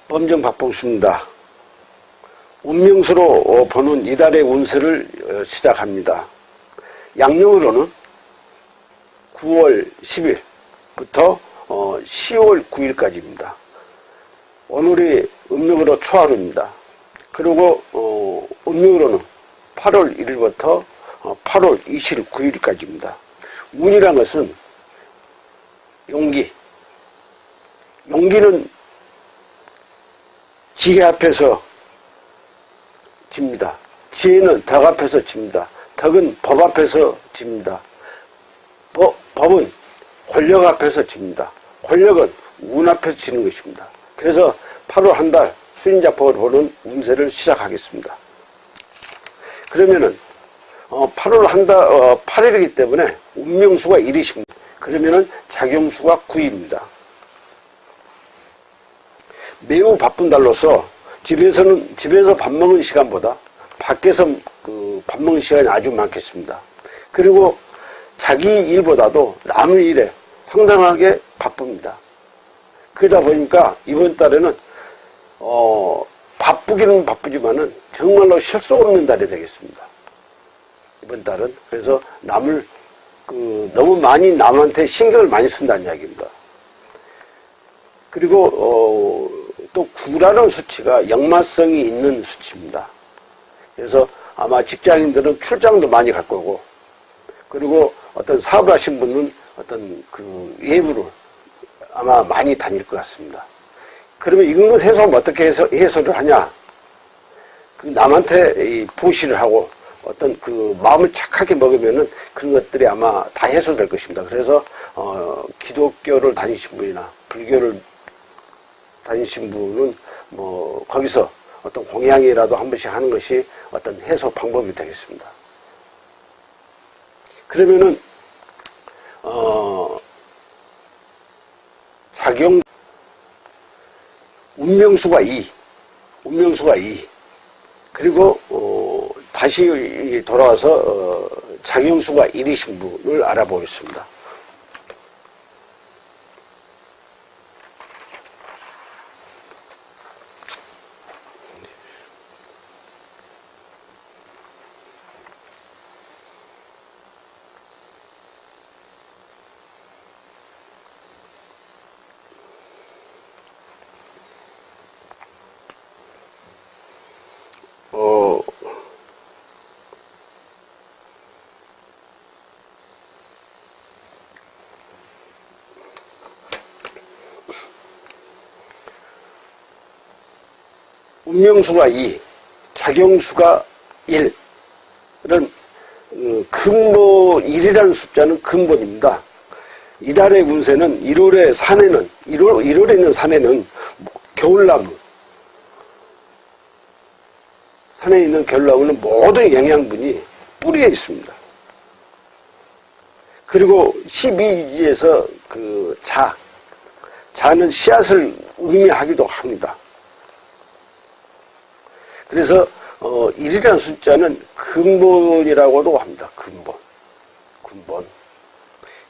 범정 박봉수입니다. 운명수로 보는 이달의 운세를 시작합니다. 양력으로는 9월 10일부터 10월 9일까지입니다. 오늘이 음력으로 초하루입니다. 그리고 음력으로는 8월 1일부터 8월 29일까지입니다. 운이란 것은 용기는 지혜 앞에서 집니다. 지혜는 덕 앞에서 집니다. 덕은 법 앞에서 집니다. 법은 권력 앞에서 집니다. 권력은 운 앞에서 지는 것입니다. 그래서 8월 한 달 수인작법을 보는 운세를 시작하겠습니다. 그러면은 8월 한 달 8일이기 때문에 운명수가 1이십니다. 그러면은 작용수가 9입니다. 매우 바쁜 달로서 집에서 밥 먹는 시간보다 밖에서 밥 먹는 시간이 아주 많겠습니다. 그리고 자기 일보다도 남의 일에 상당하게 바쁩니다. 그러다 보니까 이번 달에는 바쁘기는 바쁘지만은 정말로 쉴 수 없는 달이 되겠습니다. 이번 달은. 그래서 너무 많이 남한테 신경을 많이 쓴다는 이야기입니다. 그리고 또 9라는 수치가 역마성이 있는 수치입니다. 그래서 아마 직장인들은 출장도 많이 갈 거고, 그리고 어떤 사업을 하신 분은 어떤 외부를 아마 많이 다닐 것 같습니다. 그러면 이건 해소하면 어떻게 해소를 하냐? 남한테 보시를 하고 어떤 마음을 착하게 먹으면은 그런 것들이 아마 다 해소될 것입니다. 그래서 기독교를 다니신 분이나 불교를 다니신 분은 거기서 어떤 공양이라도 한 번씩 하는 것이 어떤 해소 방법이 되겠습니다. 그러면은 운명수가 2 그리고 다시 돌아와서 작용수가 1이신 분을 알아보겠습니다. 운명수가 2, 작용수가 1. 이런 근본 1이라는 숫자는 근본입니다. 이달의 운세는 1월에 있는 산에는 겨울나무, 산에 있는 겨울나무는 모든 영양분이 뿌리에 있습니다. 그리고 12지에서 자는 씨앗을 의미하기도 합니다. 그래서 1이라는 숫자는 근본이라고도 합니다. 근본.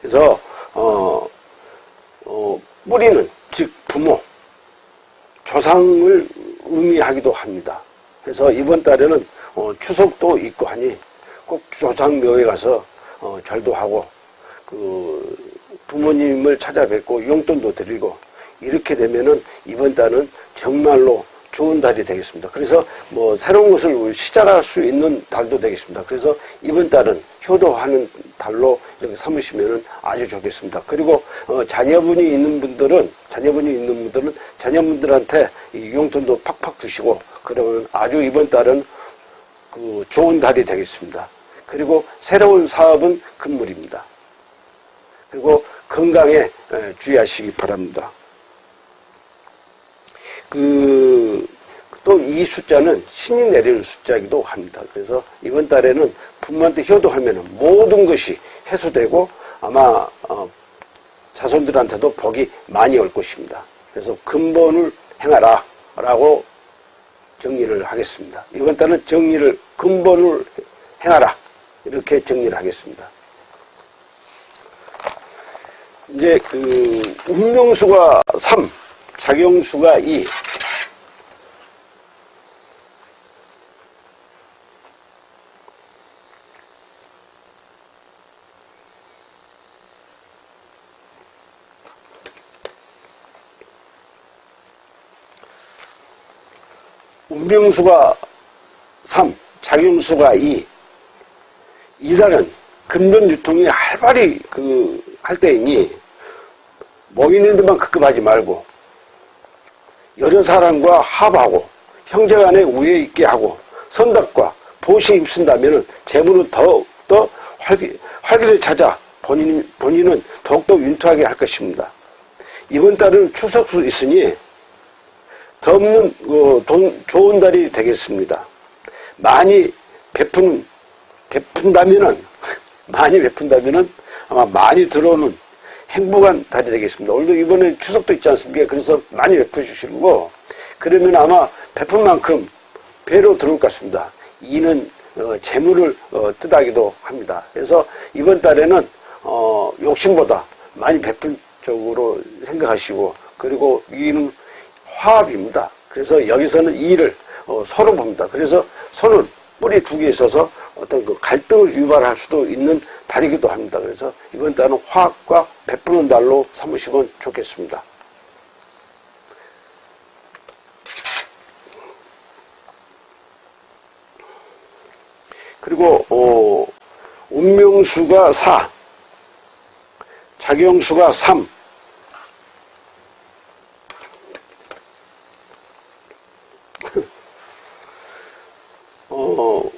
그래서 뿌리는 즉 부모, 조상을 의미하기도 합니다. 그래서 이번 달에는 추석도 있고 하니 꼭 조상묘에 가서 절도 하고 부모님을 찾아뵙고 용돈도 드리고 이렇게 되면은 이번 달은 정말로 좋은 달이 되겠습니다. 그래서 새로운 것을 시작할 수 있는 달도 되겠습니다. 그래서 이번 달은 효도하는 달로 이렇게 삼으시면 아주 좋겠습니다. 그리고 자녀분이 있는 분들은 자녀분들한테 용돈도 팍팍 주시고 그러면 아주 이번 달은 좋은 달이 되겠습니다. 그리고 새로운 사업은 금물입니다. 그리고 건강에 주의하시기 바랍니다. 또 이 숫자는 신이 내리는 숫자이기도 합니다. 그래서 이번 달에는 부모한테 효도하면 모든 것이 해소되고 아마 자손들한테도 복이 많이 올 것입니다. 그래서 근본을 행하라 라고 정리를 하겠습니다. 이번 달은 근본을 행하라 이렇게 정리를 하겠습니다. 이제 운명수가 3, 작용수가 2, 운명수가 3, 작용수가 2. 이달은 금전 유통이 활발히 할 때이니 모이는 데만 급급하지 말고 여러 사람과 합하고 형제간에 우애 있게 하고 선덕과 보시에 입쓴다면 재물은 더욱더 활기를 찾아 본인은 더욱더 윤투하게 할 것입니다. 이번 달은 추석수 있으니 더 없는 좋은 달이 되겠습니다. 많이 베푼다면은 아마 많이 들어오는 행복한 달이 되겠습니다. 오늘도 이번에 추석도 있지 않습니까? 그래서 많이 베푸시고 그러면 아마 베푼 만큼 배로 들어올 것 같습니다. 이는 재물을 뜻하기도 합니다. 그래서 이번 달에는 욕심보다 많이 베푼 쪽으로 생각하시고, 그리고 이는 화합입니다. 그래서 여기서는 이를 서로 봅니다. 그래서 손은 뿌리 두 개 있어서 어떤 갈등을 유발할 수도 있는 달이기도 합니다. 그래서 이번 달은 화합과 베푸는 달로 삼으시면 좋겠습니다. 그리고 운명수가 4, 작용수가 3.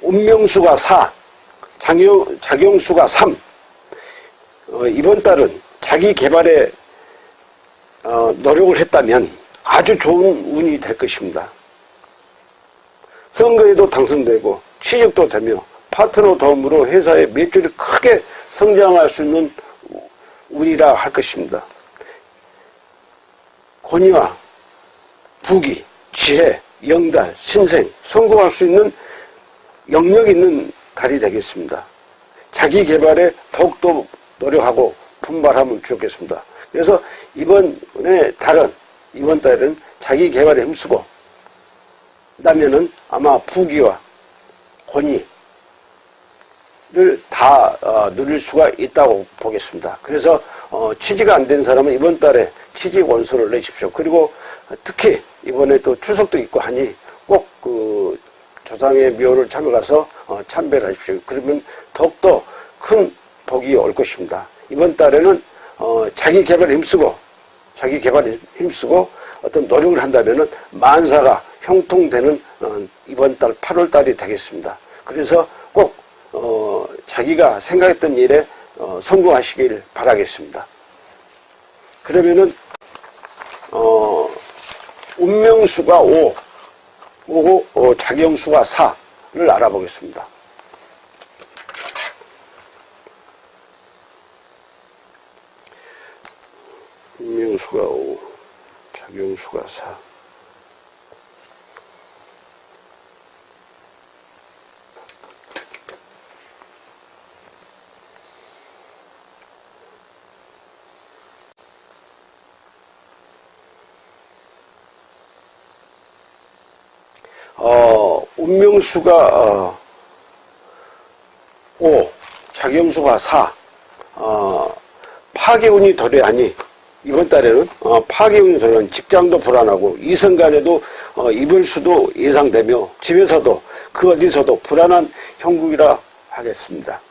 운명수가 4, 작용수가 3. 이번 달은 자기 개발에 노력을 했다면 아주 좋은 운이 될 것입니다. 선거에도 당선되고 취직도 되며 파트너 도움으로 회사의 매출이 크게 성장할 수 있는 운이라 할 것입니다. 권위와 부귀, 지혜, 영달, 신생, 성공할 수 있는 영역 있는 달이 되겠습니다. 자기 개발에 더욱더 노력하고 분발하면 좋겠습니다. 그래서 이번 달은 자기 개발에 힘쓰고 그다음에는 아마 부귀와 권위를 다 누릴 수가 있다고 보겠습니다. 그래서 취지가 안 된 사람은 이번 달에 취직 원서를 내십시오. 그리고 특히 이번에 또 추석도 있고 하니 꼭 조상의 묘를 참여가서 참배를 하십시오. 그러면 더욱더 큰 복이 올 것입니다. 이번 달에는 자기 개발에 힘쓰고 어떤 노력을 한다면은 만사가 형통되는 이번 달 8월 달이 되겠습니다. 그래서 꼭 자기가 생각했던 일에 성공하시길 바라겠습니다. 그러면은 운명수가 5고 작용수가 4를 알아보겠습니다. 운명수가 5, 작용수가 4. 운명수가 5, 작용수가 4. 파괴운이 도래하니 이번 달에는 파괴운이 도래하니 직장도 불안하고 이성간에도 이별수도 예상되며 집에서도 그 어디서도 불안한 형국이라 하겠습니다.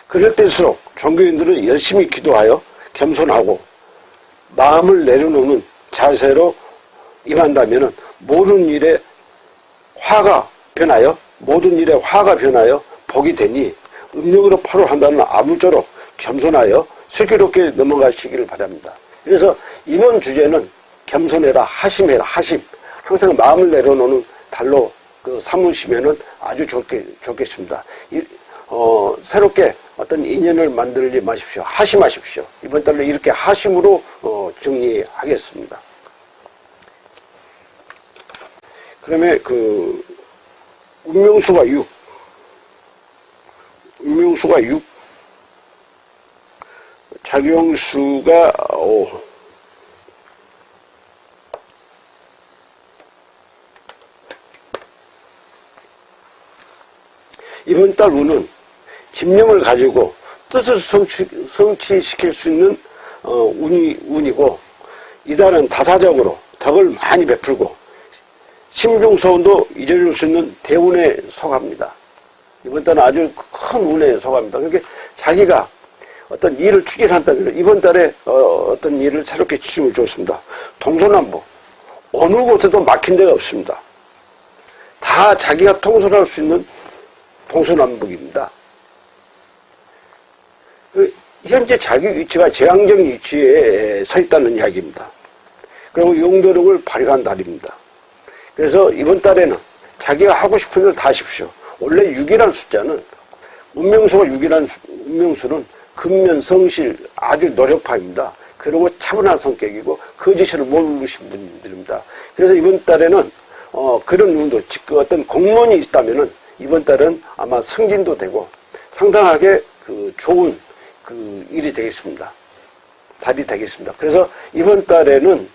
그럴 때일수록 종교인들은 열심히 기도하여 겸손하고 마음을 내려놓는 자세로 임한다면 모든 일에 화가 변하여 복이 되니 음력으로 8월 한 달은 아무쪼록 겸손하여 슬기롭게 넘어가시기를 바랍니다. 그래서 이번 주제는 겸손해라, 하심해라, 하심. 항상 마음을 내려놓는 달로 삼으시면은 아주 좋겠습니다. 새롭게 어떤 인연을 만들지 마십시오. 하심하십시오. 이번 달로 이렇게 하심으로 정리하겠습니다. 그러면 운명수가 6. 작용수가 5. 이번 달 운은 집념을 가지고 뜻을 성취시킬 수 있는 운이고, 이달은 다사적으로 덕을 많이 베풀고 심중소원도 이뤄줄 수 있는 대운에 속합니다. 이번 달은 아주 큰 운에 속합니다. 그러니까 자기가 어떤 일을 추진한다면 이번 달에 어떤 일을 새롭게 추진을 줬습니다. 동서남북 어느 곳에도 막힌 데가 없습니다. 다 자기가 통솔할 수 있는 동서남북입니다. 현재 자기 위치가 재앙적 위치에 서 있다는 이야기입니다. 그리고 용도력을 발휘한 달입니다. 그래서 이번 달에는 자기가 하고 싶은 일 다 하십시오. 원래 6이라는 숫자는 운명수가 6이라는 운명수는 근면성실 아주 노력파입니다. 그리고 차분한 성격이고 거짓을 모르신 분들입니다. 그래서 이번 달에는 그런 운도 즉 어떤 공무원이 있다면은 이번 달은 아마 승진도 되고 상당하게 좋은 일이 되겠습니다. 달이 되겠습니다. 그래서 이번 달에는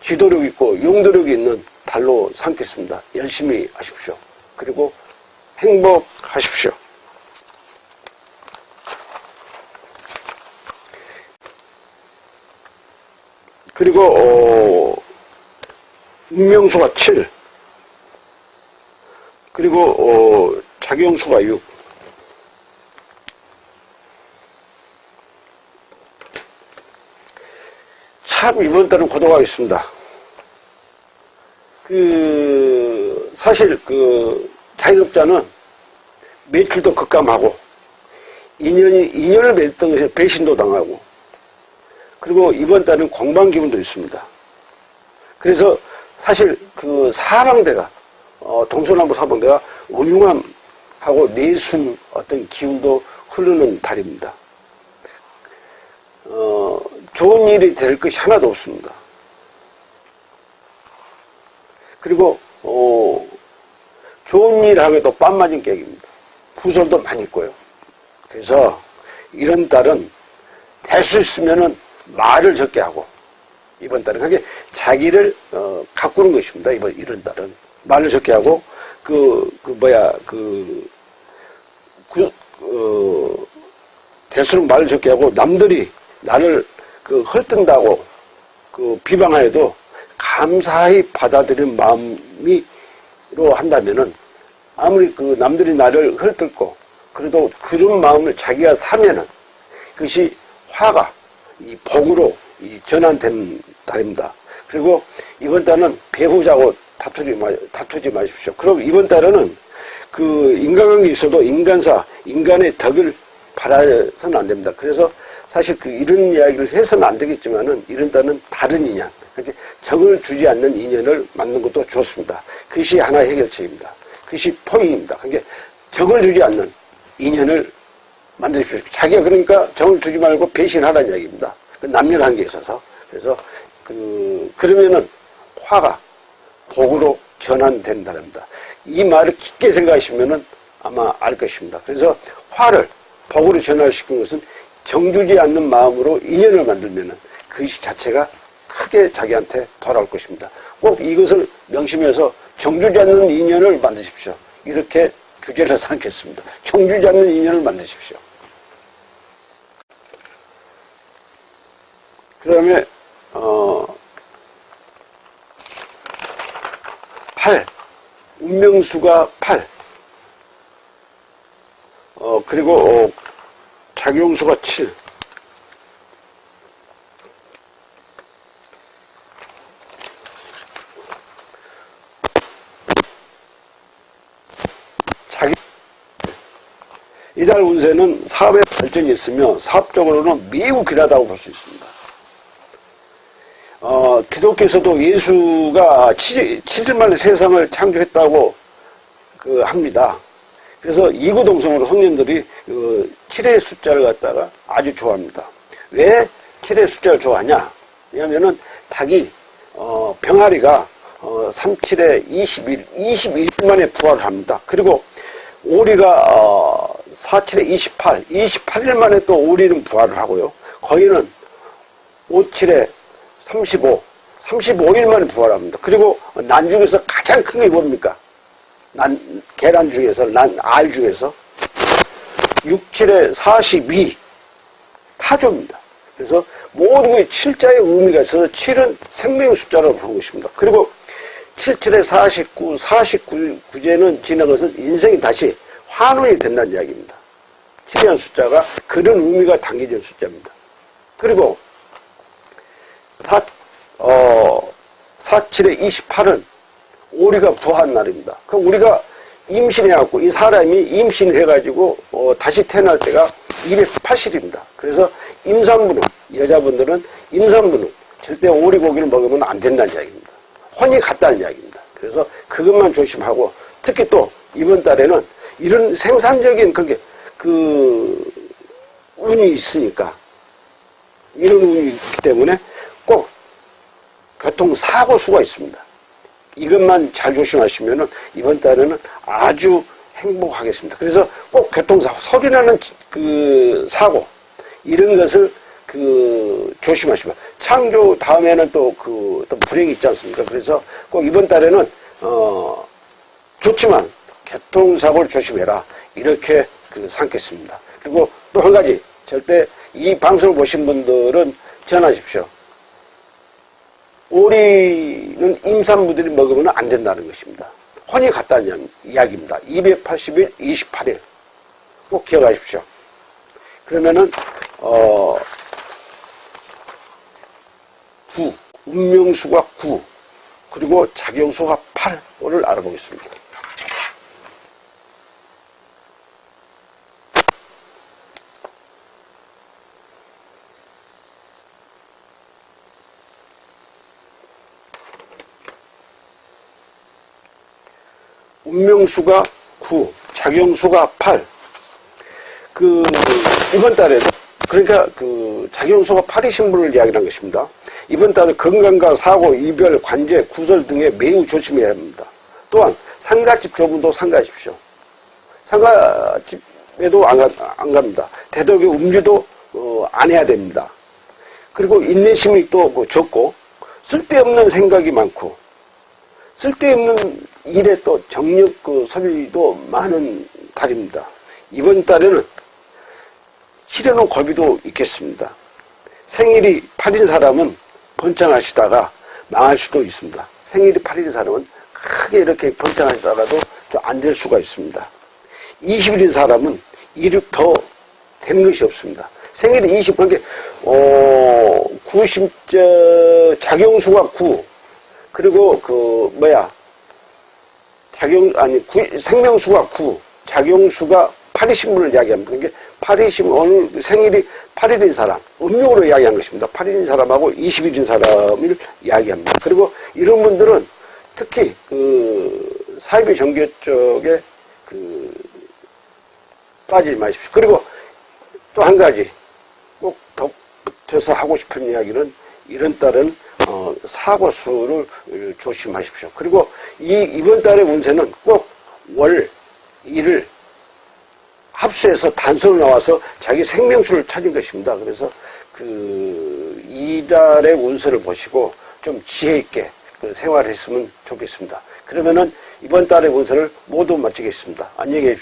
지도력 있고 용도력이 있는 달로 삼겠습니다. 열심히 하십시오. 그리고 행복하십시오. 그리고 운명수가 7 그리고 작용수가 6 참 이번 달은 고독하겠습니다. 사실 자영업자는 매출도 급감하고 인연을 맺었던 것에 배신도 당하고 그리고 이번 달은 공방 기운도 있습니다. 그래서 사실 사방대가 동서남북 사방대가 음흉함하고 내숭 어떤 기운도 흐르는 달입니다. 좋은 일이 될 것이 하나도 없습니다. 그리고 좋은 일 하기도 빰 맞은 격입니다. 부설도 많이 있고요. 그래서 이런 달은 될 수 있으면은 말을 적게 하고 이번 달은 그게 자기를 가꾸는 것입니다. 이런 달은 말을 적게 하고 될수록 말을 적게 하고 남들이 나를 헐뜬다고 비방하여도 감사히 받아들이는 마음으로 한다면은 아무리 남들이 나를 헐뜯고 그래도 그런 마음을 자기가 사면은 그것이 화가 이 복으로 전환된 달입니다. 그리고 이번 달은 배우자고 다투지 마십시오. 그럼 이번 달에는 인간관계 있어도 인간의 덕을 바라서는 안 됩니다. 그래서 사실 이런 이야기를 해서는 안 되겠지만은 이런 달은 다른 인연, 그렇게 적을 주지 않는 인연을 만드는 것도 좋습니다. 그것이 하나의 해결책입니다. 그것이 포인트입니다. 그러니까 적을 주지 않는 인연을 만드십시오. 자기가 그러니까 적을 주지 말고 배신하라는 이야기입니다. 남녀관계에 있어서. 그래서 그러면은 화가 복으로 전환된다랍니다. 이 말을 깊게 생각하시면은 아마 알 것입니다. 그래서 화를 복으로 전환시킨 것은 정주지 않는 마음으로 인연을 만들면은 그것이 자체가 크게 자기한테 돌아올 것입니다. 꼭 이것을 명심해서 정주지 않는 인연을 만드십시오. 이렇게 주제를 삼겠습니다. 정주지 않는 인연을 만드십시오. 그 다음에 8 운명수가 8 그리고 작용수가 7 이달 운세는 사업의 발전이 있으며 사업적으로는 매우 길하다고 볼 수 있습니다. 기독교에서도 예수가 7일 만에 세상을 창조했다고 합니다. 그래서 이구동성으로 성년들이 7의 숫자를 갖다가 아주 좋아합니다. 왜 7의 숫자를 좋아하냐? 왜냐면은 닭이 병아리가 37에 21일 만에 부활을 합니다. 그리고 오리가 47에 28일 만에 또 오리는 부활을 하고요. 거인은 57에 35일 만에 부활합니다. 그리고 난 중에서 가장 큰 게 뭡니까? 계란 중에서, 알 중에서 67에 42 타조입니다. 그래서 모든 게 7자의 의미가 있어서 7은 생명의 숫자라고 부르는 것입니다. 그리고 77에 49, 49제는 지난 것은 인생이 다시 환원이 된다는 이야기입니다. 7이라는 숫자가 그런 의미가 담겨진 숫자입니다. 그리고 47에 28은 오리가 부화한 날입니다. 그럼 우리가 임신해갖고 이 사람이 임신을 해가지고 다시 태어날 때가 280일입니다. 그래서 임산부는 여자분들은 임산부는 절대 오리고기를 먹으면 안 된다는 이야기입니다. 혼이 같다는 이야기입니다. 그래서 그것만 조심하고 특히 또 이번 달에는 이런 생산적인 운이 있으니까 이런 운이 있기 때문에 꼭 교통사고 수가 있습니다. 이것만 잘 조심하시면은 이번 달에는 아주 행복하겠습니다. 그래서 꼭 교통사고, 소리나는 사고, 이런 것을 조심하시면. 창조 다음에는 또 불행이 있지 않습니까? 그래서 꼭 이번 달에는, 좋지만 교통사고를 조심해라. 이렇게 삼겠습니다. 그리고 또 한 가지, 절대 이 방송을 보신 분들은 전하십시오. 오리는 임산부들이 먹으면 안 된다는 것입니다. 혼이 같다는 이야기입니다. 280일, 28일. 꼭 기억하십시오. 그러면은, 9, 운명수가 9, 그리고 작용수가 8을 알아보겠습니다. 운명수가 9, 작용수가 8. 이번 달에도, 그러니까 작용수가 8이신 분을 이야기한 것입니다. 이번 달에 건강과 사고, 이별, 관제, 구설 등에 매우 조심해야 합니다. 또한, 상가집 조문도 삼가하십시오. 상가집에도 안 갑니다. 대덕의 음주도, 안 해야 됩니다. 그리고 인내심이 또 적고, 쓸데없는 생각이 많고, 쓸데없는 일에 또 정력 소비도 많은 달입니다. 이번 달에는 시련의 고비도 있겠습니다. 생일이 8인 사람은 번창하시다가 망할 수도 있습니다. 생일이 8인 사람은 크게 이렇게 번창하시다가도 좀 안 될 수가 있습니다. 20일인 사람은 일이 더 되는 것이 없습니다. 생일이 20, 그러니까 90, 작용수가 9, 그리고 생명수가 9, 작용수가 8이신 분을 이야기합니다. 그러니까 8이신, 오늘 생일이 8일인 사람, 음력으로 이야기한 것입니다. 8일인 사람하고 20일인 사람을 이야기합니다. 그리고 이런 분들은 특히 사이비 종교 쪽에 빠지지 마십시오. 그리고 또 한 가지 꼭 덧붙여서 하고 싶은 이야기는 이런 달은 사고수를 조심하십시오. 그리고 이번 달의 운세는 꼭 월, 일을 합수해서 단수로 나와서 자기 생명수를 찾은 것입니다. 그래서 이달의 운세를 보시고 좀 지혜 있게 생활했으면 좋겠습니다. 그러면은 이번 달의 운세를 모두 마치겠습니다. 안녕히 계십시오.